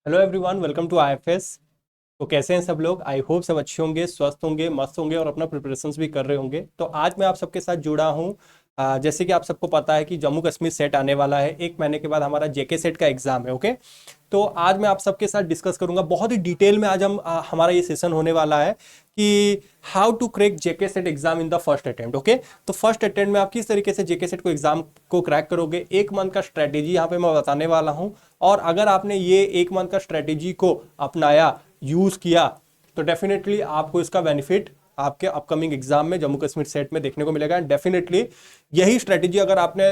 Hello everyone, welcome to IFS. तो कैसे हैं सब लोग? आई होप सब अच्छे होंगे, स्वस्थ होंगे, मस्त होंगे और अपना प्रिपरेशंस भी कर रहे होंगे। तो आज मैं आप सबके साथ जुड़ा हूं। जैसे कि आप सबको पता है कि जम्मू कश्मीर सेट आने वाला है, 1 महीने के बाद हमारा जेके सेट का एग्जाम है। ओके, तो आज मैं आप सबके साथ डिस्कस करूंगा बहुत ही डिटेल में। आज हमारा ये सेशन होने वाला है कि how to crack JK SET exam in the first attempt. Okay, तो फर्स्ट अटेम्प्ट में आप किस तरीके से जेके सेट को एग्जाम को क्रैक करोगे, 1 मंथ का स्ट्रेटेजी यहाँ पे मैं बताने वाला हूँ। और अगर आपने ये 1 मंथ का स्ट्रेटेजी को अपनाया, यूज किया, तो डेफिनेटली आपको इसका बेनिफिट आपके अपकमिंग एग्जाम में जम्मू कश्मीर सेट में देखने को मिलेगा। एंड डेफिनेटली यही स्ट्रेटेजी अगर आपने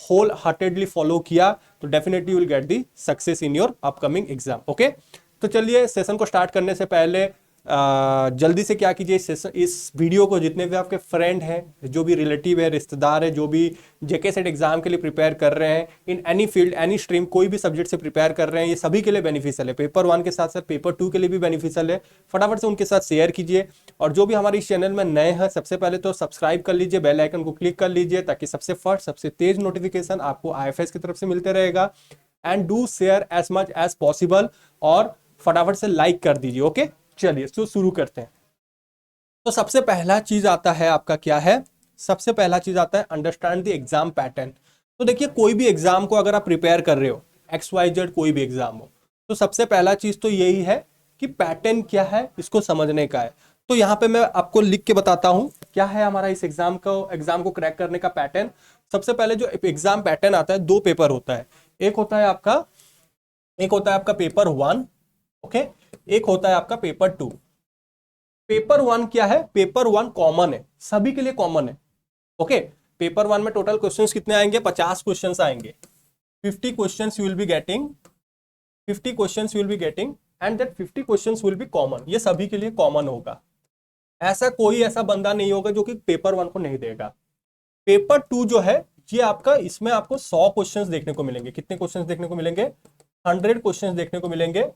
होल हार्टेडली फॉलो किया तो definitely you will get the success in your upcoming exam. Okay, तो चलिए सेशन को स्टार्ट करने से पहले जल्दी से क्या कीजिए, इस वीडियो को जितने भी आपके फ्रेंड हैं, जो भी रिलेटिव है, रिश्तेदार है, जो भी जेके सेट एग्जाम के लिए प्रिपेयर कर रहे हैं, in any field any stream, कोई भी सब्जेक्ट से प्रिपेयर कर रहे हैं, ये सभी के लिए बेनिफिशियल है। पेपर 1 के साथ साथ पेपर 2 के लिए भी बेनिफिशियल है। फटाफट से उनके साथ शेयर कीजिए। और जो भी हमारे इस चैनल में नए हैं, सबसे पहले तो सब्सक्राइब कर लीजिए, बेल आइकन को क्लिक कर लीजिए, ताकि सबसे फर्स्ट सबसे तेज नोटिफिकेशन आपको आईएफएस की तरफ से मिलते रहेगा। And do share as much as possible और फटाफट से लाइक कर दीजिए। ओके, चलिए तो शुरू करते हैं। तो सबसे पहला चीज आता है आपका, क्या है? सबसे पहला चीज आता है अंडरस्टैंड द एग्जाम पैटर्न। तो देखिए, कोई भी एग्जाम को अगर आप प्रिपेयर कर रहे हो, एक्स वाई जेड कोई भी एग्जाम हो, तो सबसे पहला चीज तो यही है कि पैटर्न क्या है, इसको समझने का है। तो यहाँ पे मैं आपको लिख के बताता हूं क्या है हमारा इस एग्जाम को क्रैक करने का पैटर्न। सबसे पहले जो एग्जाम पैटर्न आता है, 2 पेपर होता है। एक होता है आपका पेपर 1, ओके, एक होता है आपका पेपर 2। पेपर 1 क्या है? पेपर 1 कॉमन है, सभी के लिए कॉमन है। ओके, पेपर 1 में टोटल क्वेश्चंस कितने आएंगे? 50 क्वेश्चंस आएंगे। 50 questions you will be getting, 50 questions you will be getting, and that 50 questions will be common. ये सभी के लिए कॉमन होगा। ऐसा कोई ऐसा बंदा नहीं होगा जो कि पेपर 1 को नहीं देगा। पेपर 2 जो है, ये आपका, इसमें आपको 100 क्वेश्चंस देखने को मिलेंगे। कितने क्वेश्चंस देखने को मिलेंगे? 100 क्वेश्चंस देखने को मिलेंगे।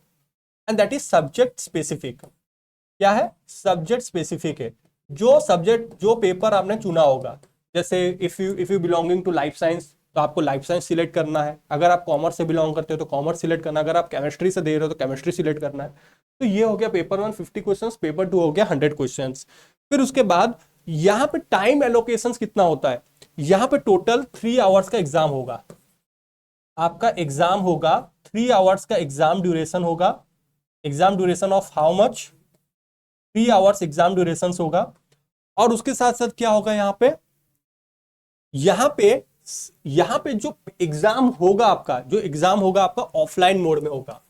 And that is subject specific. क्या है? सब्जेक्ट स्पेसिफिक है। जो सब्जेक्ट, जो पेपर आपने चुना होगा, जैसे if you belonging to life science, तो आपको लाइफ साइंस सिलेक्ट करना है। अगर आप कॉमर्स से बिलोंग करते हो तो कॉमर्स सिलेक्ट करना है। अगर आप केमिस्ट्री से दे रहे हो तो केमिस्ट्री सिलेक्ट करना है। तो ये हो गया पेपर 1 50 क्वेश्चन, पेपर 2 हो गया 100 क्वेश्चन। फिर उसके बाद यहाँ पे टाइम एलोकेशन कितना होता है? यहाँ पे टोटल 3 आवर्स का एग्जाम होगा। आपका एग्जाम होगा 3 आवर्स का, एग्जाम ड्यूरेशन होगा। Exam duration of how much? 3 hours exam duration होगा। और उसके साथ साथ क्या होगा यहाँ पे यहाँ पे जो एग्जाम होगा आपका, जो एग्जाम होगा आपका ऑफलाइन मोड में होगा।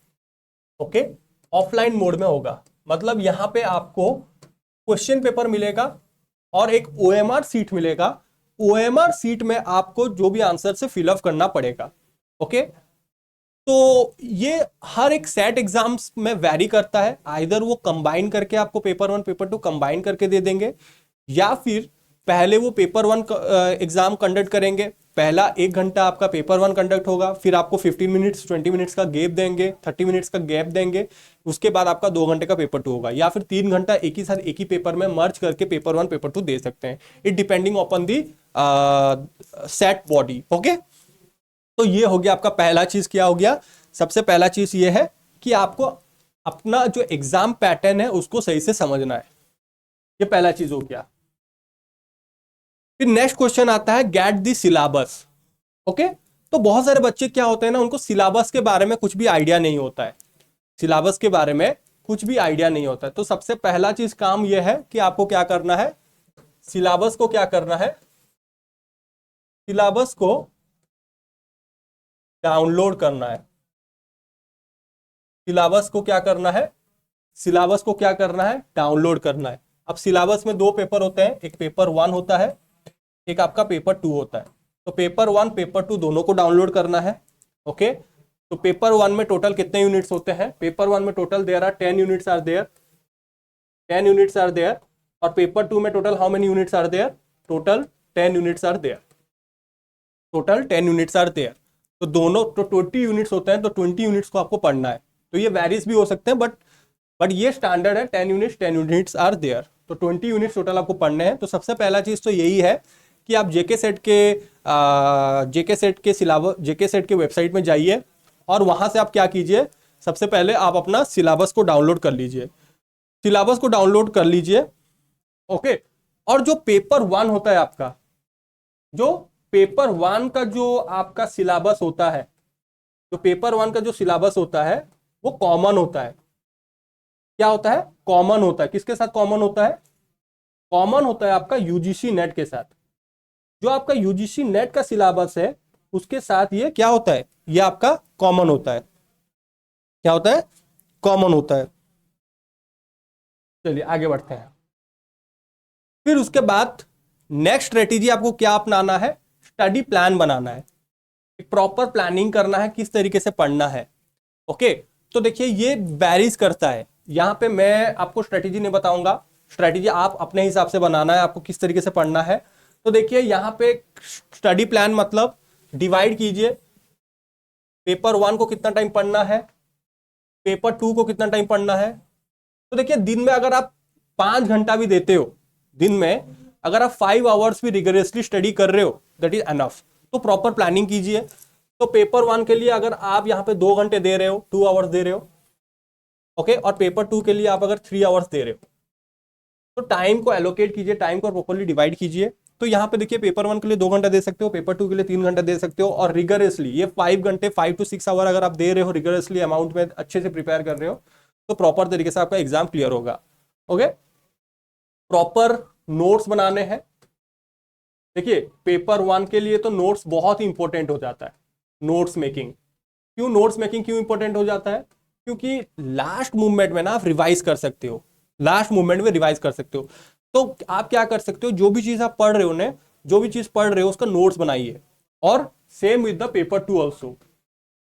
ओके, ऑफलाइन मोड में होगा, मतलब यहाँ पे आपको क्वेश्चन पेपर मिलेगा और एक ओएमआर सीट मिलेगा। ओएमआर सीट में आपको जो भी आंसर से फिलअप करना पड़ेगा। ओके, तो ये हर एक सेट एग्जाम्स में वैरी करता है। आइदर वो कंबाइन करके आपको पेपर 1 पेपर 2 कंबाइन करके दे देंगे, या फिर पहले वो पेपर 1 एग्जाम कंडक्ट करेंगे। पहला 1 घंटा आपका पेपर 1 कंडक्ट होगा, फिर आपको 15 मिनट्स 20 मिनट्स का गैप देंगे, 30 मिनट्स का गैप देंगे। उसके बाद आपका 2 घंटे का पेपर 2 होगा, या फिर 3 घंटा एक ही साथ एक ही पेपर में मर्ज करके पेपर 1 पेपर 2 दे सकते हैं। It depending upon the set body. Okay, तो ये हो गया आपका पहला चीज। क्या हो गया? सबसे पहला चीज ये है कि आपको अपना जो एग्जाम पैटर्न है उसको सही से समझना है। ये पहला चीज हो गया। फिर नेक्स्ट क्वेश्चन आता है गेट दी सिलेबस। ओके, तो बहुत सारे बच्चे क्या होते हैं ना, उनको सिलेबस के बारे में कुछ भी आइडिया नहीं होता है। सिलेबस के बारे में कुछ भी आइडिया नहीं होता है। तो सबसे पहला चीज काम यह है कि आपको क्या करना है? सिलेबस को क्या करना है? सिलेबस को डाउनलोड करना है। सिलेबस को क्या करना है? सिलेबस को क्या करना है? डाउनलोड करना है। अब सिलेबस में 2 पेपर होते हैं, एक पेपर 1 होता है, एक आपका पेपर 2 होता है। तो पेपर 1 पेपर 2 दोनों को डाउनलोड करना है। ओके, तो पेपर 1 में टोटल कितने यूनिट्स होते हैं? पेपर 1 में total there are 10 units are there, 10 units are there. और पेपर 2 में total how many units are there? Total 10 units are there, total 10 units are there. तो दोनों तो 20 यूनिट्स होते हैं, तो 20 यूनिट्स को आपको पढ़ना है। तो ये वेरीज भी हो सकते हैं, बट ये स्टैंडर्ड है। 10 यूनिट्स आर देयर, तो 20 यूनिट्स टोटल आपको पढ़ने हैं। तो सबसे पहला चीज तो यही है कि आप जेके सेट के सिलेबस, जेके सेट के वेबसाइट में जाइए और वहां से आप क्या कीजिए? सबसे पहले आप अपना सिलेबस को डाउनलोड कर लीजिए, सिलेबस को डाउनलोड कर लीजिए। ओके, और जो पेपर 1 होता है आपका, जो पेपर 1 का जो आपका सिलेबस होता है, जो पेपर 1 का जो सिलेबस होता है वो कॉमन होता है। क्या होता है? कॉमन होता है। किसके साथ कॉमन होता है? कॉमन होता है आपका यूजीसी नेट के साथ। जो आपका यूजीसी नेट का सिलेबस है उसके साथ ये क्या होता है? ये आपका कॉमन होता है। क्या होता है? कॉमन होता है। चलिए आगे बढ़ते हैं। फिर उसके बाद नेक्स्ट स्ट्रेटेजी आपको क्या अपनाना है? स्टडी प्लान बनाना है, एक प्रॉपर प्लानिंग करना है, किस तरीके से पढ़ना है। ओके, तो देखिए ये वेरीज करता है। यहां पे मैं आपको स्ट्रेटेजी नहीं बताऊंगा, स्ट्रेटेजी आप अपने हिसाब से बनाना है, आपको किस तरीके से पढ़ना है। तो देखिए यहां पे स्टडी प्लान मतलब डिवाइड कीजिए, पेपर 1 को कितना टाइम पढ़ना है, पेपर 2 को कितना टाइम पढ़ना है। तो देखिए दिन में अगर आप 5 घंटा भी देते हो, दिन में अगर आप 5 आवर्स भी रिगरसली स्टडी कर रहे हो, दैट इज एनफ। तो प्रॉपर प्लानिंग कीजिए। तो पेपर 1 के लिए अगर आप यहाँ पे 2 घंटे दे रहे हो, 2 आवर्स दे रहे हो, ओके, और पेपर 2 के लिए आप अगर 3 आवर्स दे रहे हो, तो टाइम को एलोकेट कीजिए, टाइम को प्रॉपर्ली डिवाइड कीजिए। तो यहाँ पे देखिए पेपर 1 के लिए 2 घंटा दे सकते हो, पेपर 2 के लिए 3 घंटा दे सकते हो, और रिगरसली ये 5 घंटे 5 to 6 आवर अगर आप दे रहे हो रिगरसली अमाउंट में, अच्छे से प्रिपेयर कर रहे हो, तो प्रॉपर तरीके से आपका एग्जाम क्लियर होगा। ओके, प्रॉपर नोट्स बनाने हैं। देखिए पेपर 1 के लिए तो नोट्स बहुत ही इंपॉर्टेंट हो जाता है। नोट्स मेकिंग क्यों, नोट्स मेकिंग क्यों इंपॉर्टेंट हो जाता है? क्योंकि लास्ट मूवमेंट में ना आप रिवाइज कर सकते हो, लास्ट मूवमेंट में रिवाइज कर सकते हो। तो आप क्या कर सकते हो, जो भी चीज आप पढ़ रहे हो ना, जो भी चीज पढ़ रहे हो उसका नोट्स बनाइए। और same with the paper 2 also,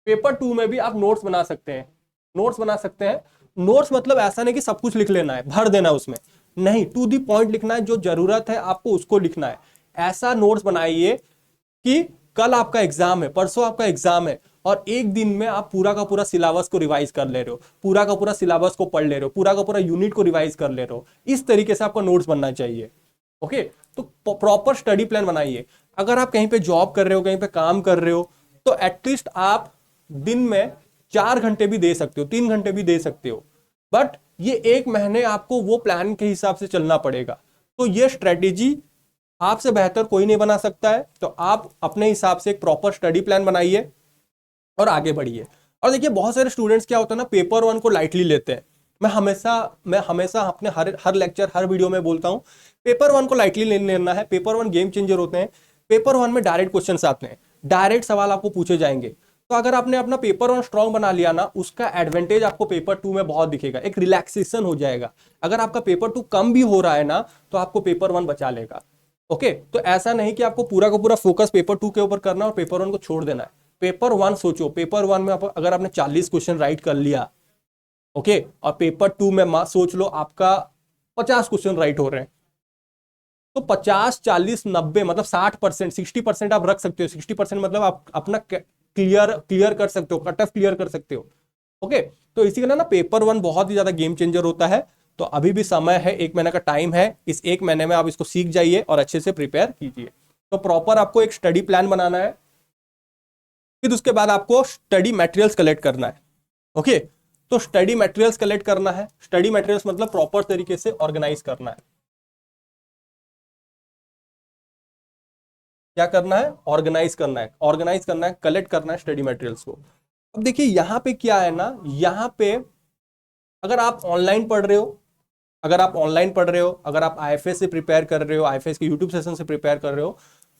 paper 2 में भी आप नोट्स बना सकते हैं, नोट्स बना सकते हैं। नोट्स मतलब ऐसा नहीं कि सब कुछ लिख लेना है, भर देना है उसमें, नहीं, टू दी पॉइंट लिखना है, जो जरूरत है आपको उसको लिखना है। ऐसा नोट्स बनाइए कि कल आपका एग्जाम है, परसों आपका एग्जाम है, और एक दिन में आप पूरा का पूरा सिलेबस को रिवाइज कर ले रहे हो, पूरा का पूरा सिलेबस को पढ़ ले रहे हो, पूरा का पूरा यूनिट को रिवाइज कर ले रहे हो। इस तरीके से आपका नोट्स बनना चाहिए। ओके, तो प्रॉपर स्टडी प्लान बनाइए। अगर आप कहीं पे जॉब कर रहे हो, कहीं पे काम कर रहे हो, तो एटलीस्ट आप दिन में 4 घंटे भी दे सकते हो, 3 घंटे भी दे सकते हो, बट ये 1 महीने आपको वो प्लान के हिसाब से चलना पड़ेगा। तो ये स्ट्रेटेजी आपसे बेहतर कोई नहीं बना सकता है। तो आप अपने हिसाब से एक प्रॉपर स्टडी प्लान बनाइए और आगे बढ़िए। और देखिए बहुत सारे स्टूडेंट्स क्या होता है ना, पेपर 1 को लाइटली लेते हैं। मैं हमेशा अपने हर लेक्चर, हर वीडियो में बोलता हूं, पेपर 1 को लाइटली नहीं लेना है। पेपर 1 गेम चेंजर होते हैं। पेपर 1 में डायरेक्ट क्वेश्चंस आते हैं, डायरेक्ट सवाल आपको पूछे जाएंगे। तो अगर आपने अपना पेपर 1 स्ट्रांग बना लिया ना, उसका एडवांटेज आपको पेपर 2 में बहुत दिखेगा, एक रिलैक्सेशन हो जाएगा। अगर आपका पेपर 2 कम भी हो रहा है ना, तो आपको पेपर 1 बचा लेगा। ओके, तो ऐसा नहीं कि आपको पूरा का पूरा फोकस पेपर 2 के ऊपर करना और पेपर 1 को छोड़ देना है। पेपर 1 सोचो, पेपर 1 में अगर आपने 40 क्वेश्चन राइट कर लिया, ओके, और पेपर 2 में सोच लो आपका 50 क्वेश्चन राइट हो रहे हैं, तो 50 40 90 मतलब 60%, 60% आप रख सकते हो। 60% मतलब आप अपना क्लियर कर सकते हो, कट ऑफ क्लियर कर सकते हो। ओके, तो इसी का ना पेपर 1 बहुत ही ज्यादा गेम चेंजर होता है। तो अभी भी समय है, 1 महीने का टाइम है, इस 1 महीने में आप इसको सीख जाइए और अच्छे से प्रिपेयर कीजिए। तो प्रॉपर आपको एक स्टडी प्लान बनाना है। फिर उसके बाद आपको स्टडी मटेरियल्स कलेक्ट करना है। ओके, तो स्टडी मटेरियल्स कलेक्ट करना है। स्टडी मटेरियल्स मतलब प्रॉपर तरीके से ऑर्गेनाइज करना है। क्या करना है? ऑर्गेनाइज करना है, ऑर्गेनाइज करना है, कलेक्ट करना है स्टडी मटेरियल्स को। अब देखिए यहां पे क्या है ना, यहां पे अगर आप ऑनलाइन पढ़ रहे हो, अगर आप ऑनलाइन पढ़ रहे हो, अगर आप आईएफएस से प्रिपेयर कर रहे हो, आईएफएस के यूट्यूब सेशन से प्रिपेयर कर रहे हो,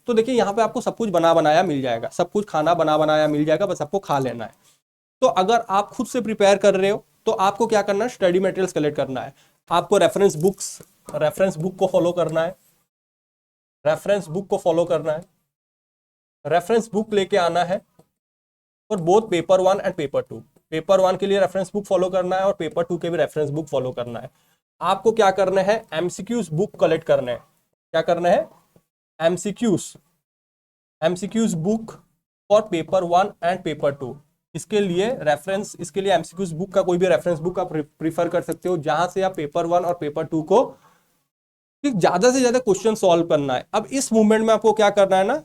तो देखिए यहाँ पे आपको सब कुछ बना बनाया मिल जाएगा, सब कुछ खाना बना बनाया मिल जाएगा, बस आपको खा लेना है। तो अगर आप खुद से प्रिपेयर कर रहे हो, तो आपको क्या करना है? स्टडी मटेरियल्स कलेक्ट करना है। आपको रेफरेंस बुक को फॉलो करना है, रेफरेंस बुक को फॉलो करना है, रेफरेंस बुक लेके आना है और both paper 1 and paper 2। Paper 1 के लिए रेफरेंस बुक फॉलो करना है और पेपर 2 के भी रेफरेंस बुक फॉलो करना है। आपको क्या करना है? एमसीक्यूज बुक कलेक्ट करना है। क्या करना है? MCQs book for paper 1 and paper 2। इसके लिए एमसीक्यूज बुक का कोई भी रेफरेंस बुक आप प्रीफर कर सकते हो, जहां से आप पेपर 1 और पेपर 2 को ज्यादा से ज्यादा क्वेश्चन सॉल्व करना है। अब इस मूवमेंट में आपको क्या करना है ना,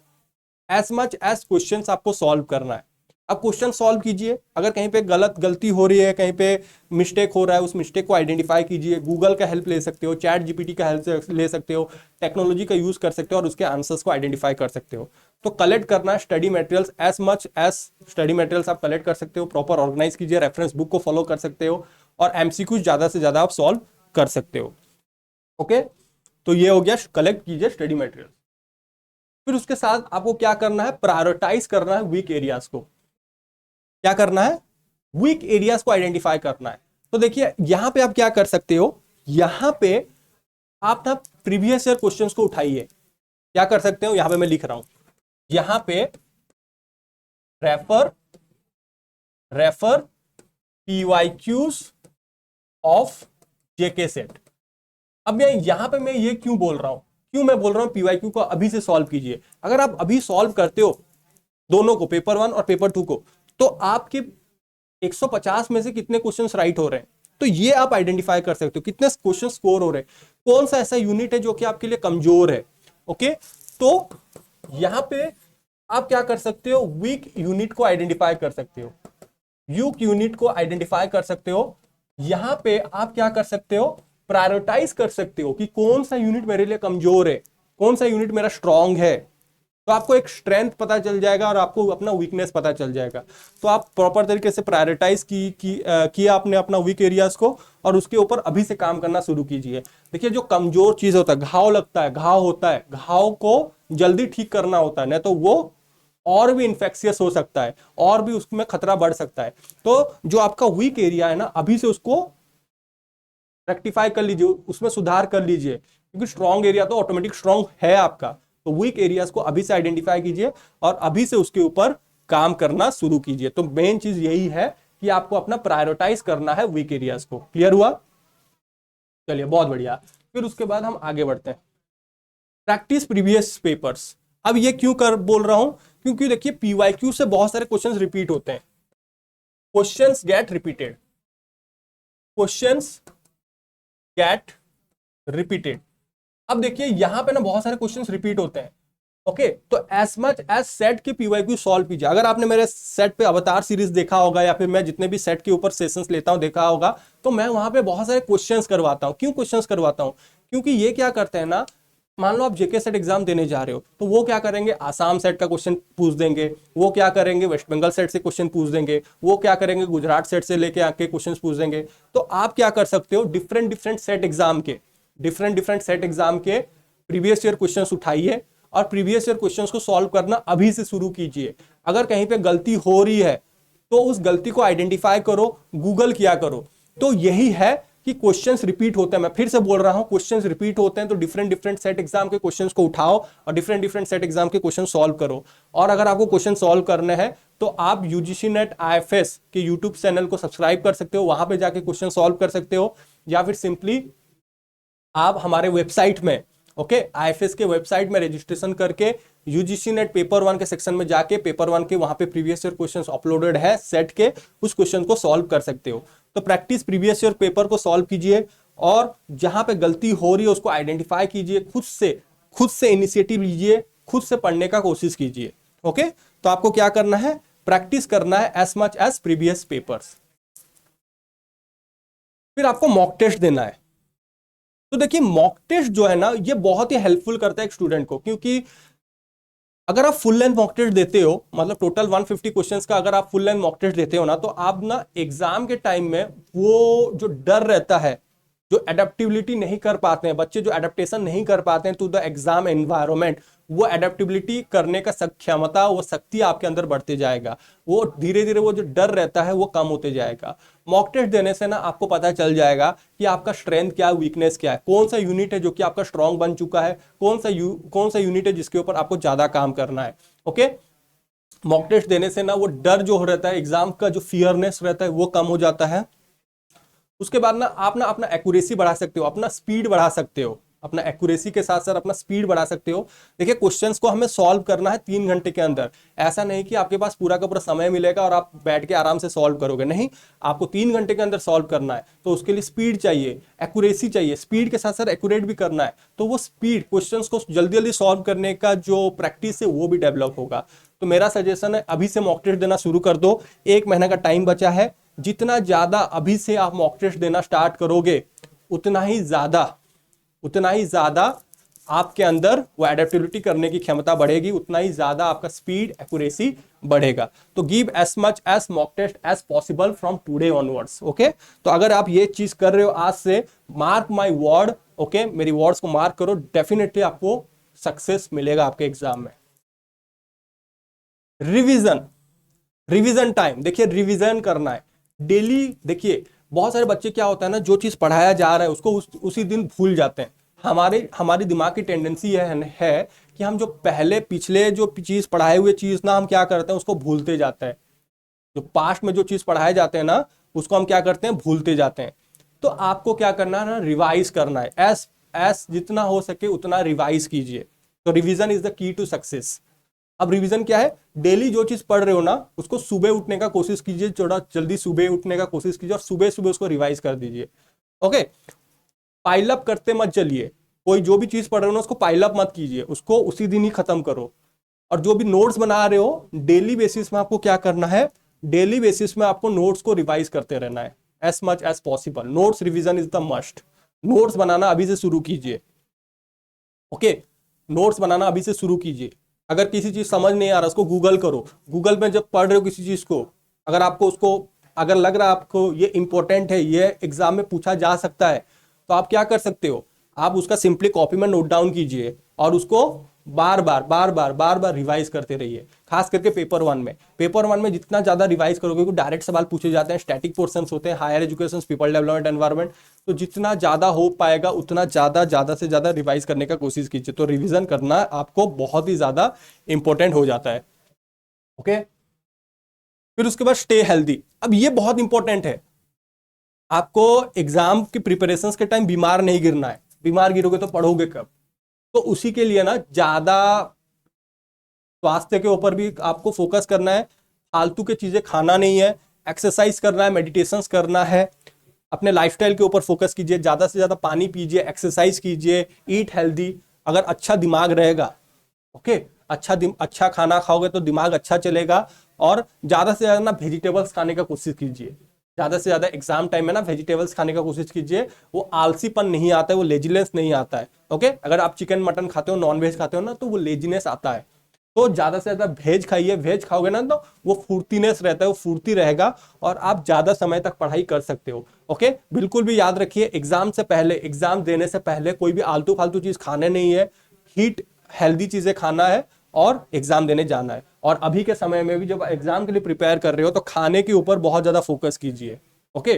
एज मच एज क्वेश्चन आपको सॉल्व करना है। अब क्वेश्चन सॉल्व कीजिए, अगर कहीं पे गलती हो रही है, कहीं पे मिस्टेक हो रहा है, उस मिस्टेक को आइडेंटिफाई कीजिए। गूगल का हेल्प ले सकते हो, चैट जीपीटी का हेल्प ले सकते हो, टेक्नोलॉजी का यूज कर सकते हो और उसके आंसर्स को आइडेंटिफाई कर सकते हो। तो कलेक्ट करना study materials, as much as study materials आप कलेक्ट कर सकते हो, प्रॉपर ऑर्गेनाइज कीजिए, रेफरेंस बुक को फॉलो कर सकते हो और एमसीक्यू ज्यादा से ज्यादा आप सॉल्व कर सकते हो। ओके, तो ये हो गया, कलेक्ट कीजिए स्टडी मटेरियल। फिर उसके साथ आपको क्या करना है, प्रायोरिटाइज करना है वीक एरियाज को। क्या करना है, वीक एरियाज को आइडेंटिफाई करना है। तो देखिए यहां पे आप क्या कर सकते हो, यहां पे आप ना प्रीवियस ईयर क्वेश्चंस को उठाइए। क्या कर सकते हो, यहां पे मैं लिख रहा हूं, यहां पे refer refer PYQs of JK set. अब मैं यहां पे मैं ये क्यों बोल रहा हूं, क्यों मैं बोल रहा हूं पीवाईक्यू को अभी से सॉल्व कीजिए। अगर आप अभी सॉल्व करते हो दोनों को, पेपर 1 और पेपर 2 को, तो आपके 150 में से कितने क्वेश्चंस राइट हो रहे हैं, तो ये आप आइडेंटिफाई कर सकते हो कितने क्वेश्चन स्कोर हो रहे हैं, कौन सा ऐसा यूनिट है जो कि आपके लिए कमजोर है। ओके, तो यहां पे आप क्या कर सकते हो, वीक यूनिट को आइडेंटिफाई कर सकते हो, वीक यूनिट को आइडेंटिफाई कर सकते हो। यहां पे आप क्या कर सकते हो, प्रायोरिटाइज कर सकते हो कि कौन सा यूनिट मेरे लिए कमजोर है, कौन सा यूनिट मेरा स्ट्रांग है। तो आपको एक स्ट्रेंथ पता चल जाएगा और आपको अपना वीकनेस पता चल जाएगा। तो आप प्रॉपर तरीके से प्रायोरिटाइज किया आपने अपना वीक एरियाज को और उसके ऊपर अभी से काम करना शुरू कीजिए। देखिए जो कमजोर चीज होता है, घाव लगता है, घाव होता है, घाव को जल्दी ठीक करना होता है, नहीं तो वो और भी इंफेक्शियस हो सकता है और भी उसमें खतरा बढ़ सकता है। तो जो आपका वीक एरिया है ना, अभी से उसको रेक्टिफाई कर लीजिए, उसमें सुधार कर लीजिए, क्योंकि स्ट्रॉन्ग एरिया तो ऑटोमेटिक स्ट्रॉन्ग है आपका। तो वीक एरियाज को अभी से आइडेंटिफाई कीजिए और अभी से उसके ऊपर काम करना शुरू कीजिए। तो मेन चीज यही है कि आपको अपना प्रायोरिटाइज करना है वीक एरियाज को। क्लियर हुआ? चलिए बहुत बढ़िया। फिर उसके बाद हम आगे बढ़ते हैं, प्रैक्टिस प्रीवियस पेपर्स। अब ये क्यों कर बोल रहा हूं, क्योंकि देखिए पीवाईक्यू से बहुत सारे क्वेश्चंस रिपीट होते हैं, questions get repeated, questions get repeated. अब देखिए यहां पे ना बहुत सारे क्वेश्चंस रिपीट होते हैं। ओके, तो एज मच एज सेट के पीवाईक्यू सॉल्व कीजिए। अगर आपने मेरे सेट पे अवतार सीरीज देखा होगा या फिर मैं जितने भी सेट के ऊपर सेशंस लेता हूं देखा होगा, तो मैं वहां पे बहुत सारे क्वेश्चंस करवाता हूं। क्यों क्वेश्चंस करवाता हूं, क्योंकि ये क्या करते हैं ना, मान लो आप जेके सेट एग्जाम देने जा रहे हो, तो वो क्या करेंगे, आसाम सेट का क्वेश्चन पूछ देंगे, वो क्या करेंगे, वेस्ट बंगाल सेट से क्वेश्चन पूछ देंगे, वो क्या करेंगे, गुजरात सेट से लेके आके क्वेश्चन पूछ देंगे। तो आप क्या कर सकते हो, डिफरेंट डिफरेंट सेट एग्जाम के प्रीवियस ईयर क्वेश्चंस उठाइए और प्रीवियस ईयर क्वेश्चंस को सॉल्व करना अभी से शुरू कीजिए। अगर कहीं पे गलती हो रही है तो उस गलती को आइडेंटिफाई करो, गूगल किया करो। तो यही है कि क्वेश्चंस रिपीट होते हैं। मैं फिर से बोल रहा हूं, क्वेश्चंस रिपीट होते हैं, तो डिफरेंट डिफरेंट सेट एग्जाम के क्वेश्चंस को उठाओ और डिफरेंट डिफरेंट सेट एग्जाम के क्वेश्चन सॉल्व करो। और अगर आपको क्वेश्चन सॉल्व करने हैं तो आप यूजीसी नेट आईएफएस के यूट्यूब चैनल को सब्सक्राइब कर सकते हो, वहां पे जाके क्वेश्चन सॉल्व कर सकते हो, या फिर सिंपली आप हमारे वेबसाइट में, ओके, आईएफएस के वेबसाइट में रजिस्ट्रेशन करके यूजीसी नेट पेपर 1 के सेक्शन में जाके पेपर 1 के वहां पे प्रीवियस ईयर क्वेश्चंस अपलोडेड है सेट के, उस क्वेश्चन को सॉल्व कर सकते हो। तो प्रैक्टिस प्रीवियस ईयर पेपर को सॉल्व कीजिए और जहां पे गलती हो रही है उसको आइडेंटिफाई कीजिए, खुद से इनिशिएटिव लीजिए, खुद से पढ़ने का कोशिश कीजिए। ओके, तो आपको क्या करना है, प्रैक्टिस करना है as much as previous papers. फिर आपको मॉक टेस्ट देना है। तो देखिए मॉक टेस्ट जो है ना, ये बहुत ही हेल्पफुल करता है एक स्टूडेंट को, क्योंकि अगर आप फुल लेंथ मॉक टेस्ट देते हो, मतलब टोटल 150 क्वेश्चंस का अगर आप फुल लेंथ मॉक टेस्ट देते हो ना, तो आप ना एग्जाम के टाइम में वो जो डर रहता है, जो एडेप्टिबिलिटी नहीं कर पाते हैं बच्चे, जो एडेप्टेशन नहीं कर पाते हैं टू द एग्जाम एनवायरनमेंट, वो एडेप्टिबिलिटी करने का क्षमता, वो शक्ति आपके अंदर बढ़ते जाएगा। वो धीरे धीरे वो जो डर रहता है वो कम होते जाएगा। मॉक टेस्ट देने से ना आपको पता चल जाएगा कि आपका स्ट्रेंथ क्या है, वीकनेस क्या है, कौन सा यूनिट है जो कि आपका स्ट्रांग बन चुका है, कौन सा यूनिट है जिसके ऊपर आपको ज्यादा काम करना है। ओके, मॉक टेस्ट देने से ना वो डर जो रहता है, एग्जाम का जो फियरनेस रहता है वो कम हो जाता है। उसके बाद ना आप ना अपना एक्यूरेसी बढ़ा सकते हो, अपना स्पीड बढ़ा सकते हो, अपना एक्यूरेसी के साथ साथ अपना स्पीड बढ़ा सकते हो। देखिए क्वेश्चंस को हमें सॉल्व करना है 3 घंटे के अंदर। ऐसा नहीं कि आपके पास पूरा का पूरा समय मिलेगा और आप बैठ के आराम से सॉल्व करोगे, नहीं, आपको 3 घंटे के अंदर सॉल्व करना है। तो उसके लिए स्पीड चाहिए, एक्यूरेसी चाहिए, स्पीड के साथ साथ एक्यूरेट भी करना है। तो वो स्पीड, क्वेश्चंस को जल्दी जल्दी सॉल्व करने का जो प्रैक्टिस है वो भी डेवलप होगा। तो मेरा सजेशन है अभी से मॉक टेस्ट देना शुरू कर दो। 1 महीना का टाइम बचा है, जितना ज्यादा अभी से आप मॉक टेस्ट देना स्टार्ट करोगे उतना ही ज्यादा आपके अंदर वो एडेप्टिबिलिटी करने की क्षमता बढ़ेगी, उतना ही ज्यादा आपका स्पीड, एक्यूरेसी बढ़ेगा। तो give as much as mock test as possible from today onwards. Okay, तो अगर आप ये चीज कर रहे हो आज से, मार्क माय वर्ड, ओके, मेरी वर्ड्स को मार्क करो, डेफिनेटली आपको सक्सेस मिलेगा आपके एग्जाम में। रिवीजन टाइम, देखिए रिवीजन करना है डेली। देखिए बहुत सारे बच्चे क्या होता है ना, जो चीज पढ़ाया जा रहा है उसको उसी दिन भूल जाते हैं। हमारी दिमाग की टेंडेंसी है कि हम जो पिछले जो चीज पढ़ाए हुए चीज ना, हम क्या करते हैं उसको भूलते जाते हैं। जो पास्ट में जो चीज पढ़ाए जाते हैं ना, उसको हम क्या करते हैं, भूलते जाते हैं। तो आपको क्या करना है ना, रिवाइज करना है। एस जितना हो सके उतना रिवाइज कीजिए। तो revision is the key to success. अब रिवीजन क्या है, डेली जो चीज पढ़ रहे हो ना उसको सुबह उठने का कोशिश कीजिए, थोड़ा जल्दी सुबह उठने का कोशिश कीजिए और सुबह सुबह उसको रिवाइज कर दीजिए। ओके, पाइल अप करते मत चलिए। कोई जो भी चीज पढ़ रहे हो ना उसको पाइल अप मत कीजिए, उसको उसी दिन ही खत्म करो। और जो भी नोट्स बना रहे हो डेली बेसिस में आपको क्या करना है, डेली बेसिस में आपको नोट्स को रिवाइज करते रहना है as much as possible. Notes revision is the must. Notes बनाना अभी से शुरू कीजिए। ओके, नोट्स बनाना अभी से शुरू कीजिए। अगर किसी चीज समझ नहीं आ रहा उसको गूगल करो। गूगल में जब पढ़ रहे हो किसी चीज को, अगर लग रहा है आपको ये इंपॉर्टेंट है, ये एग्जाम में पूछा जा सकता है, तो आप क्या कर सकते हो, आप उसका सिंपली कॉपी में नोट डाउन कीजिए और उसको बार बार रिवाइज करते रहिए। खास करके पेपर 1 में जितना ज्यादा रिवाइज करोगे, क्योंकि डायरेक्ट सवाल पूछे जाते हैं, स्टैटिक पोर्शंस होते हैं, higher education, people development, environment. तो जितना ज्यादा हो पाएगा उतना ज्यादा से ज्यादा रिवाइज करने का कोशिश कीजिए। तो रिविजन करना आपको बहुत ही ज्यादा इंपॉर्टेंट हो जाता है। ओके, फिर उसके बाद स्टे हेल्दी। अब ये बहुत इंपॉर्टेंट है, आपको एग्जाम की प्रिपरेशन के टाइम बीमार नहीं गिरना है। बीमार गिरोगे तो पढ़ोगे कब? तो उसी के लिए ना ज्यादा स्वास्थ्य के ऊपर भी आपको फोकस करना है। फालतू की चीजें खाना नहीं है, एक्सरसाइज करना है, मेडिटेशन करना है। अपने लाइफस्टाइल के ऊपर फोकस कीजिए, ज्यादा से ज्यादा पानी पीजिए, एक्सरसाइज कीजिए, ईट हेल्दी। अगर अच्छा दिमाग रहेगा, ओके, अच्छा खाना खाओगे तो दिमाग अच्छा चलेगा। और ज्यादा से ज्यादा ना वेजिटेबल्स खाने का कोशिश कीजिए। ज्यादा से ज्यादा एग्जाम टाइम में ना वेजिटेबल्स खाने का कोशिश कीजिए। वो आलसीपन नहीं आता है, वो लेजीनेस नहीं आता है। ओके, अगर आप चिकन मटन खाते हो, नॉन वेज खाते हो ना, तो वो लेजीनेस आता है। तो ज्यादा से ज्यादा वेज खाइए। वेज खाओगे ना तो वो फुर्तीनेस रहता है, वो फुर्ती रहेगा और आप ज्यादा समय तक पढ़ाई कर सकते हो। ओके, बिल्कुल भी याद रखिए, एग्जाम देने से पहले कोई भी आलतू फालतू चीज खाने नहीं है। हीट हेल्दी चीजें खाना है और एग्जाम देने जाना है। और अभी के समय में भी जब एग्जाम के लिए प्रिपेयर कर रहे हो तो खाने के ऊपर बहुत ज्यादा फोकस कीजिए। ओके,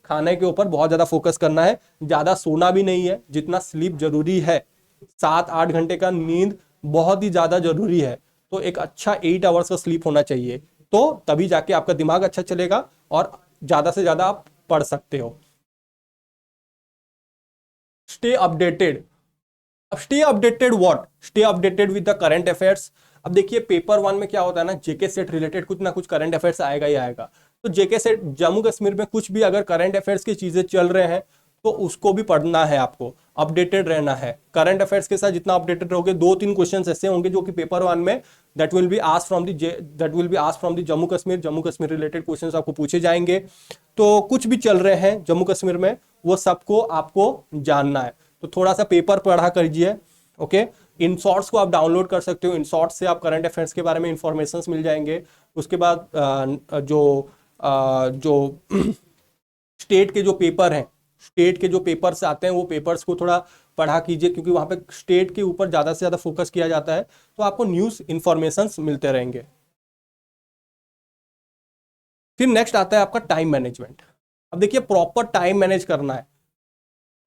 खाने के ऊपर बहुत ज्यादा फोकस करना है। ज्यादा सोना भी नहीं है, जितना स्लीप जरूरी है, 7-8 घंटे का नींद बहुत ही ज्यादा जरूरी है। तो एक अच्छा 8 आवर्स का स्लीप होना चाहिए, तो तभी जाके आपका दिमाग अच्छा चलेगा और ज्यादा से ज्यादा आप पढ़ सकते हो। Stay updated. अब stay updated what? Stay updated with the current affairs. अब देखिए पेपर 1 में क्या होता है ना, जेके सेट रिलेटेड कुछ ना कुछ करंट अफेयर्स आएगा ही आएगा। तो जेके सेट, जम्मू कश्मीर में कुछ भी अगर करंट अफेयर्स की चीजें चल रहे हैं तो उसको भी पढ़ना है, आपको अपडेटेड रहना है। करंट अफेयर्स के साथ जितना अपडेटेड रहोगे, 2-3 क्वेश्चंस ऐसे होंगे जो कि पेपर 1 में that will be asked from the Jammu Kashmir related questions आपको पूछे जाएंगे। तो कुछ भी चल रहे हैं जम्मू कश्मीर में, वो सबको आपको जानना है। तो थोड़ा सा पेपर पढ़ा करिए। ओके, इन शॉर्ट्स को आप डाउनलोड कर सकते हो। इन शॉर्ट्स से आप करंट अफेयर्स के बारे में इंफॉर्मेशन मिल जाएंगे। उसके बाद जो स्टेट के जो पेपर हैं, स्टेट के जो पेपर्स आते हैं, वो पेपर्स को थोड़ा पढ़ा कीजिए, क्योंकि वहां पे स्टेट के ऊपर ज्यादा से ज्यादा फोकस किया जाता है। तो आपको न्यूज इंफॉर्मेशन मिलते रहेंगे। फिर नेक्स्ट आता है आपका टाइम मैनेजमेंट। अब देखिए प्रॉपर टाइम मैनेज करना है।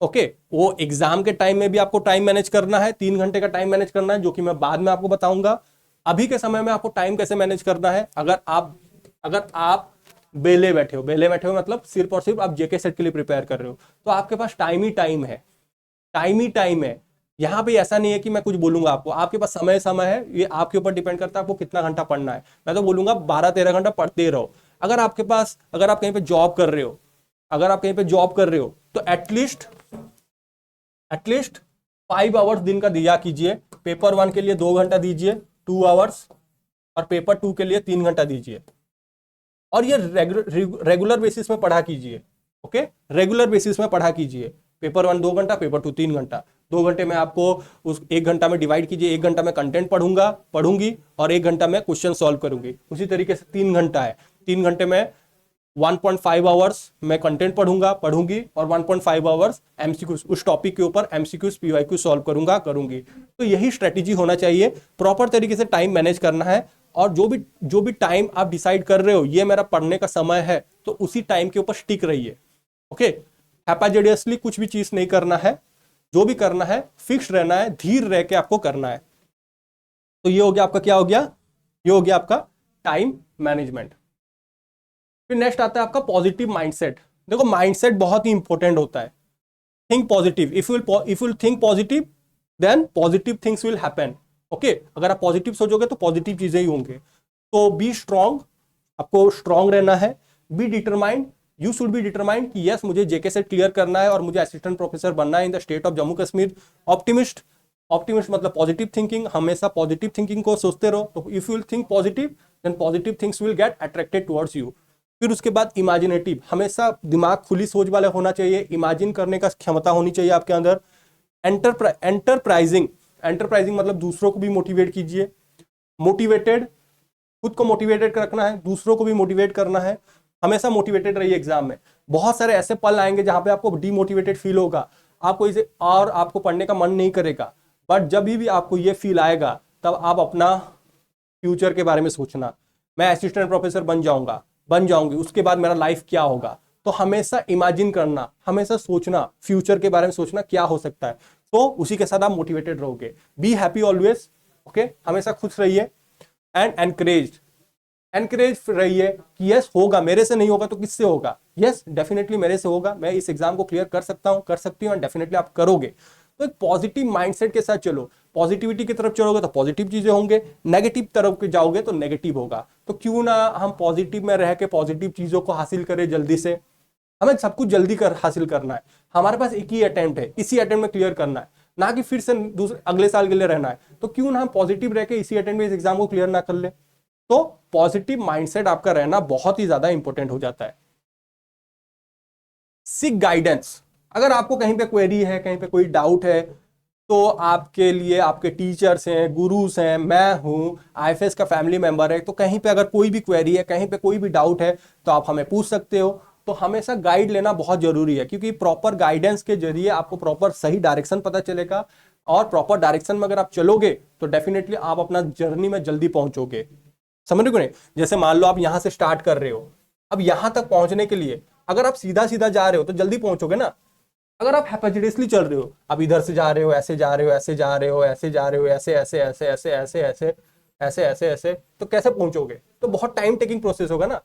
ओके, वो एग्जाम के टाइम में भी आपको टाइम मैनेज करना है, 3 घंटे का टाइम मैनेज करना है, जो कि मैं बाद में आपको बताऊंगा। अभी के समय में आपको टाइम कैसे मैनेज करना है, अगर आप बेले बैठे हो मतलब सिर्फ और सिर्फ आप जेके सेट के लिए प्रिपेयर कर रहे हो, तो आपके पास टाइम ही टाइम है। टाइम ही टाइम है। यहाँ पे ऐसा नहीं है कि मैं कुछ बोलूंगा आपको, आपके पास समय है, ये आपके ऊपर डिपेंड करता है आपको कितना घंटा पढ़ना है। मैं तो बोलूंगा 12-13 घंटा पढ़ते रहो। अगर आप कहीं पे जॉब कर रहे हो, तो एटलीस्ट 5 आवर्स दिन का दिया कीजिए। पेपर 1 के लिए 2 घंटा दीजिए, 2 आवर्स, और पेपर 2 के लिए 3 घंटा दीजिए। और ये रेगुलर बेसिस में पढ़ा कीजिए। ओके, रेगुलर बेसिस में पढ़ा कीजिए। पेपर 1 2 घंटा, पेपर 2 3 घंटा। 2 घंटे में आपको उस 1 घंटा में डिवाइड कीजिए। 1 घंटा में कंटेंट पढ़ूंगी और 1 घंटा में क्वेश्चन सॉल्व करूंगी। उसी तरीके से 3 घंटा है, 3 घंटे में 1.5 आवर्स मैं कंटेंट पढ़ूंगी और 1.5 आवर्स एमसीक्यूज, उस टॉपिक के ऊपर एमसीक्यूज पीवाईक्यू सॉल्व करूंगी। तो यही स्ट्रेटेजी होना चाहिए, प्रॉपर तरीके से टाइम मैनेज करना है। और जो भी टाइम आप डिसाइड कर रहे हो ये मेरा पढ़ने का समय है, तो उसी टाइम के ऊपर स्टिक रहिए। ओके, हैपाजेडियसली कुछ भी चीज नहीं करना है, जो भी करना है फिक्स रहना है, धीर रह के आपको करना है। तो ये हो गया आपका, क्या हो गया, ये हो गया आपका टाइम मैनेजमेंट। फिर नेक्स्ट आता है आपका पॉजिटिव माइंडसेट। देखो माइंडसेट बहुत ही इंपॉर्टेंट होता है। Think positive, if you think positive then positive things will happen. Okay, अगर आप पॉजिटिव सोचोगे तो पॉजिटिव चीजें ही होंगे। तो बी स्ट्रांग, आपको स्ट्रांग रहना है। Be determined, you should be determined कि यस मुझे जेके सेट क्लियर करना है और मुझे असिस्टेंट प्रोफेसर बनना है in the state of Jammu Kashmir. Optimist, optimist मतलब पॉजिटिव थिंकिंग, हमेशा पॉजिटिव थिंकिंग को सोचते रहो। तो if you will think positive then positive things will get attracted towards you. फिर उसके बाद इमेजिनेटिव, हमेशा दिमाग खुली सोच वाले होना चाहिए, इमेजिन करने का क्षमता होनी चाहिए आपके अंदर। एंटरप्राइजिंग, एंटरप्राइजिंग मतलब दूसरों को भी मोटिवेट कीजिए। मोटिवेटेड, खुद को मोटिवेटेड रखना है, दूसरों को भी मोटिवेट करना है। हमेशा मोटिवेटेड रहिए एग्जाम में। बहुत सारे ऐसे पल आएंगे जहां पे आपको डीमोटिवेटेड फील होगा, आपको इसे और आपको पढ़ने का मन नहीं करेगा। बट जब भी आपको ये फील आएगा तब आप अपना फ्यूचर के बारे में सोचना, मैं असिस्टेंट प्रोफेसर बन जाऊंगी, उसके बाद मेरा लाइफ क्या होगा। तो हमेशा इमेजिन करना, हमेशा सोचना, फ्यूचर के बारे में सोचना क्या हो सकता है। तो उसी के साथ आप मोटिवेटेड रहोगे। बी हैप्पी ऑलवेज, ओके, हमेशा खुश रहिए। एंड एनकरेज रहिए कि यस होगा, मेरे से नहीं होगा तो किससे होगा, यस डेफिनेटली मेरे से होगा, मैं इस एग्जाम को क्लियर कर सकती हूँ, एंड डेफिनेटली आप करोगे। तो एक पॉजिटिव माइंडसेट के साथ चलो। पॉजिटिविटी की तरफ चलोगे तो पॉजिटिव चीजें होंगे, नेगेटिव तरफ के जाओगे तो नेगेटिव होगा। तो क्यों ना हम पॉजिटिव में रह के पॉजिटिव चीजों को हासिल करें जल्दी से। हमें सब कुछ जल्दी हासिल करना है, हमारे पास एक ही अटेम्प्ट है, इसी अटेम्प्ट में क्लियर करना है, ना कि फिर से दूसरे अगले साल के लिए रहना है। तो क्यों ना हम पॉजिटिव रह के इसी अटेम्प्ट में इस एग्जाम को क्लियर ना कर ले। तो पॉजिटिव माइंडसेट आपका रहना बहुत ही ज्यादा इंपॉर्टेंट हो जाता है। सीक गाइडेंस, अगर आपको कहीं पे क्वेरी है, कहीं पे कोई डाउट है, तो आपके लिए आपके टीचर्स हैं, गुरुज हैं, मैं हूं, आईएफएस का फैमिली मेंबर है। तो कहीं पे अगर कोई भी क्वेरी है, कहीं पे कोई भी डाउट है तो आप हमें पूछ सकते हो। तो हमेशा गाइड लेना बहुत जरूरी है, क्योंकि प्रॉपर गाइडेंस के जरिए आपको प्रॉपर सही डायरेक्शन पता चलेगा। और प्रॉपर डायरेक्शन में अगर आप चलोगे तो डेफिनेटली आप अपना जर्नी में जल्दी पहुंचोगे। समझ रहे हो? जैसे मान लो आप यहां से स्टार्ट कर रहे हो, अब यहां तक पहुंचने के लिए अगर आप सीधा सीधा जा रहे हो तो जल्दी पहुंचोगे ना। अगर आप हैपेजिडियसली चल रहे हो, अब इधर से जा रहे हो, ऐसे जा रहे हो, ऐसे जा रहे हो, ऐसे जा रहे हो, ऐसे ऐसे ऐसे ऐसे ऐसे ऐसे ऐसे ऐसे ऐसे, तो कैसे पहुंचोगे? तो बहुत टाइम टेकिंग प्रोसेस होगा ना।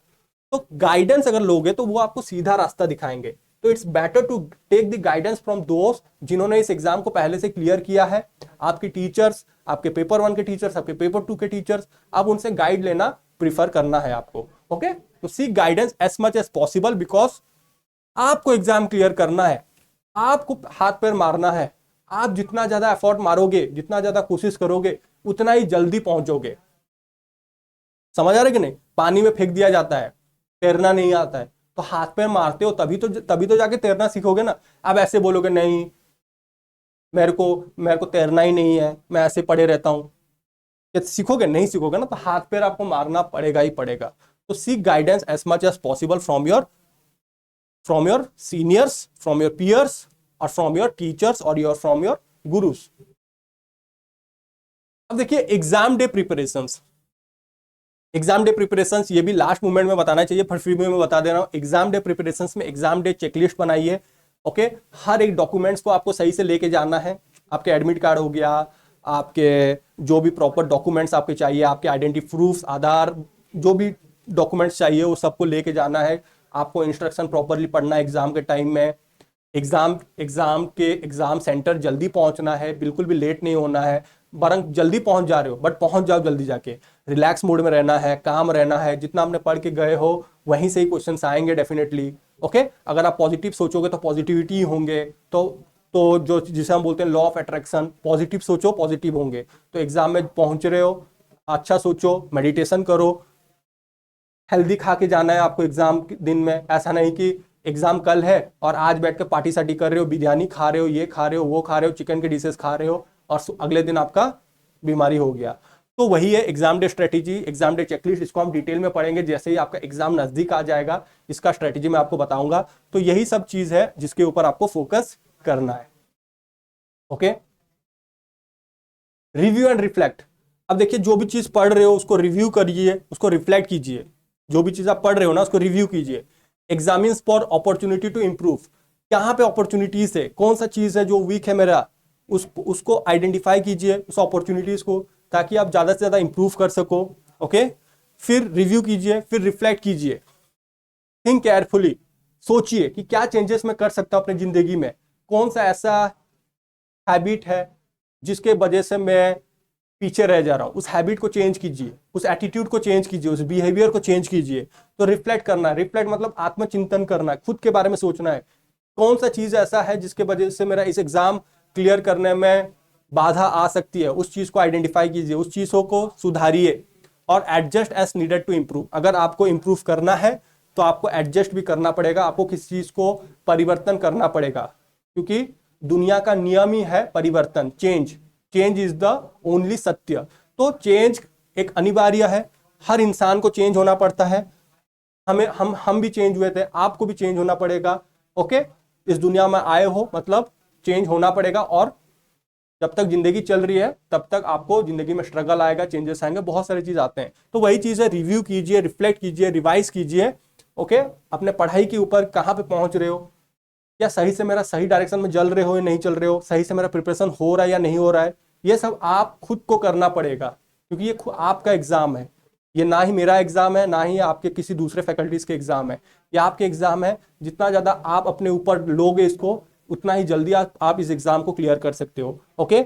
तो गाइडेंस अगर लोगे तो वो आपको सीधा रास्ता दिखाएंगे। तो it's better to take the guidance from दोस्त जिन्होंने इस एग्जाम को पहले से क्लियर किया है। आपके टीचर्स, आपके पेपर 1 के टीचर्स, आपके पेपर 2 के टीचर्स, आप उनसे गाइड लेना प्रीफर करना है आपको। ओके, तो seek guidance as much as possible, because आपको एग्जाम क्लियर करना है, आपको हाथ पैर मारना है। आप जितना ज्यादा एफर्ट मारोगे, जितना ज्यादा कोशिश करोगे, उतना ही जल्दी पहुंचोगे। समझ आ रहा है कि नहीं? पानी में फेंक दिया जाता है, तैरना नहीं आता है, तो हाथ पैर मारते हो तभी तो जाके तैरना सीखोगे ना। अब ऐसे बोलोगे नहीं मेरे को तैरना ही नहीं है, मैं ऐसे पड़े रहता हूं, ये सीखोगे? नहीं सीखोगे ना। तो हाथ पैर आपको मारना पड़ेगा ही पड़ेगा। तो seek guidance as much as possible from your seniors, from your peers, और फ्रॉम योर टीचर्स, और फ्रॉम योर गुरुस। अब देखिए exam day preparations, exam day preparations ये भी लास्ट मोमेंट में बताना चाहिए, फिर भी मैं बता दे रहा हूं। एग्जाम डे प्रिपरेशंस में एग्जाम डे चेकलिस्ट बनाइए। ओके, हर एक डॉक्यूमेंट्स को आपको सही से लेके जाना है। आपके एडमिट कार्ड हो गया, आपके जो भी प्रॉपर डॉक्यूमेंट्स आपके चाहिए, आपके आइडेंटिटी प्रूफ, आधार, जो भी डॉक्यूमेंट्स चाहिए वो सबको लेके जाना है। आपको इंस्ट्रक्शन प्रॉपरली पढ़ना है एग्जाम के टाइम में। एग्जाम सेंटर जल्दी पहुंचना है, बिल्कुल भी लेट नहीं होना है। बरंग जल्दी पहुंच जा रहे हो बट पहुंच जाओ जल्दी जाके, रिलैक्स मूड में रहना है, काम रहना है, जितना आपने पढ़ के गए हो वहीं से ही क्वेश्चंस आएंगे डेफिनेटली। ओके, अगर आप पॉजिटिव सोचोगे तो पॉजिटिविटी ही होंगे। तो जो जिसे हम बोलते हैं लॉ ऑफ अट्रैक्शन, पॉजिटिव सोचो पॉजिटिव होंगे। तो एग्जाम में पहुंच रहे हो, अच्छा सोचो, मेडिटेशन करो, हेल्दी खा के जाना है आपको एग्जाम दिन में। ऐसा नहीं कि एग्जाम कल है और आज बैठ के पार्टी सार्टी कर रहे हो, बिरयानी खा रहे हो, ये खा रहे हो, वो खा रहे हो, चिकन के डिशेस खा रहे हो और अगले दिन आपका बीमारी हो गया। तो वही है exam day strategy, exam day checklist. इसको हम डिटेल में पढ़ेंगे जैसे ही आपका एग्जाम नजदीक आ जाएगा, इसका स्ट्रेटेजी मैं आपको बताऊंगा। तो यही सब चीज है जिसके ऊपर आपको फोकस करना है। Okay, review and reflect. अब देखिए, जो भी चीज पढ़ रहे हो उसको रिव्यू करिए, उसको रिफ्लेक्ट कीजिए। जो भी चीज आप पढ़ रहे हो ना उसको रिव्यू कीजिए। Examines for opportunity to improve. कहाँ पे अपॉर्चुनिटीज है, कौन सा चीज है जो वीक है मेरा, उसको आइडेंटिफाई कीजिए, उस अपॉर्चुनिटीज को, ताकि आप ज्यादा से ज्यादा इंप्रूव कर सको। ओके, फिर रिव्यू कीजिए, फिर रिफ्लेक्ट कीजिए, थिंक केयरफुली, सोचिए कि क्या चेंजेस मैं कर सकता हूं अपनी जिंदगी में। कौन सा ऐसा हैबिट है जिसके वजह से मैं पीछे रह जा रहा हूं, उस हैबिट को चेंज कीजिए, उस एटीट्यूड को चेंज कीजिए, उस बिहेवियर को चेंज कीजिए। तो रिफ्लेक्ट करना है, रिफ्लेक्ट मतलब आत्मचिंतन करना है, खुद के बारे में सोचना है। कौन सा चीज ऐसा है जिसके वजह से मेरा इस एग्जाम क्लियर करने में बाधा आ सकती है, उस चीज को आइडेंटिफाई कीजिए, उस चीजों को सुधारिए और adjust as needed to improve. अगर आपको इंप्रूव करना है तो आपको एडजस्ट भी करना पड़ेगा, आपको किसी चीज को परिवर्तन करना पड़ेगा, क्योंकि दुनिया का नियम ही है परिवर्तन, change. Change is the only सत्य। तो चेंज एक अनिवार्य है, हर इंसान को चेंज होना पड़ता है। हम भी चेंज हुए थे, आपको भी चेंज होना पड़ेगा। ओके, इस दुनिया में आए हो मतलब चेंज होना पड़ेगा। और जब तक जिंदगी चल रही है तब तक आपको जिंदगी में स्ट्रगल आएगा, चेंजेस आएंगे, बहुत सारी चीज आते हैं। तो वही चीज है, रिव्यू कीजिए, रिफ्लेक्ट कीजिए, रिवाइज कीजिए। ओके, अपने पढ़ाई के ऊपर कहाँ पे पहुंच रहे हो, या सही से मेरा सही डायरेक्शन में चल रहे हो या नहीं चल रहे हो, सही से मेरा प्रिपरेशन हो रहा है या नहीं हो रहा है, ये सब आप खुद को करना पड़ेगा, क्योंकि ये आपका एग्जाम है। ये ना ही मेरा एग्जाम है, ना ही आपके किसी दूसरे फैकल्टीज के एग्जाम है, ये आपके एग्जाम है। जितना ज्यादा आप अपने ऊपर लोगे इसको, उतना ही जल्दी आप इस एग्जाम को क्लियर कर सकते हो। ओके,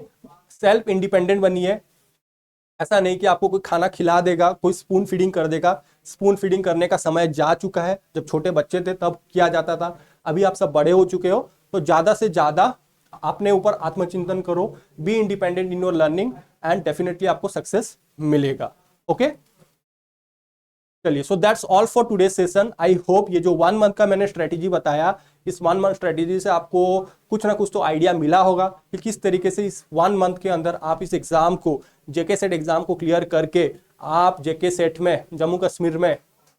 सेल्फ इंडिपेंडेंट बनिए। ऐसा नहीं कि आपको कोई खाना खिला देगा, कोई स्पून फीडिंग कर देगा। स्पून फीडिंग करने का समय जा चुका है, जब छोटे बच्चे थे तब किया जाता था। अभी आप सब बड़े हो चुके हो, तो ज्यादा से ज्यादा अपने ऊपर आत्मचिंतन करो, be independent in your learning and definitely आपको सक्सेस मिलेगा। ओके, चलिए, सो that's all for today session. I hope ये जो 1 मंथ का मैंने स्ट्रेटेजी बताया, इस 1 मंथ स्ट्रेटेजी से आपको कुछ ना कुछ तो आइडिया मिला होगा कि किस तरीके से इस 1 मंथ के अंदर आप इस एग्जाम को, जेके सेट एग्जाम को क्लियर करके आप जेके सेट में जम्मू कश्मीर में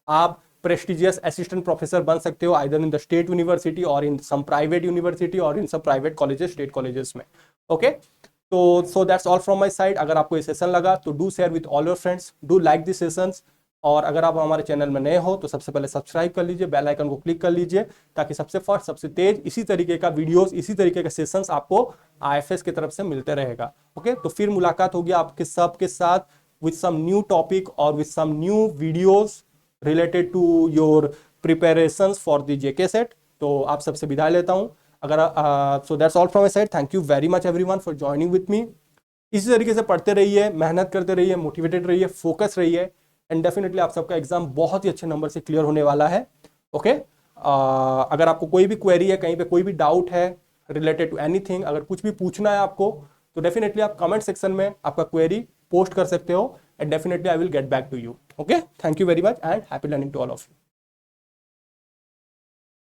आप प्रेस्टिजियस असिस्टेंट प्रोफेसर बन सकते हो, either in the state university और इन सम प्राइवेट यूनिवर्सिटी और in some private colleges, state colleges में। ओके, तो so that's all from my side. अगर आपको ये सेशन लगा तो do share with all your friends, do like this sessions. और अगर आप हमारे चैनल में नए हो तो सबसे पहले सब्सक्राइब कर लीजिए, बेल आइकन को क्लिक कर लीजिए, ताकि सबसे फर्स्ट, सबसे तेज इसी तरीके का वीडियोस, इसी तरीके के सेशंस आपको आईएफएस की तरफ से मिलते रहेगा। ओके, तो फिर मुलाकात होगी आपके सबके साथ विद सम न्यू टॉपिक और with some new videos related to your preparations for the JK SET. तो आप सबसे विदाई लेता हूं। अगर so that's all from my side. Thank you very much everyone for joining with me. इसी तरीके से पढ़ते रहिए, मेहनत करते रहिए, मोटिवेटेड रहिए, फोकस रहिए, एंड डेफिनेटली आप सबका एग्जाम बहुत ही अच्छे नंबर से क्लियर होने वाला है। ओके, अगर आपको कोई भी क्वेरी है, कहीं पे कोई भी डाउट है रिलेटेड टू एनीथिंग, अगर कुछ भी पूछना है आपको, तो डेफिनेटली आप कमेंट सेक्शन में आपका क्वेरी पोस्ट कर सकते हो, and definitely I will get back to you. Okay, thank you very much and happy learning to all of you.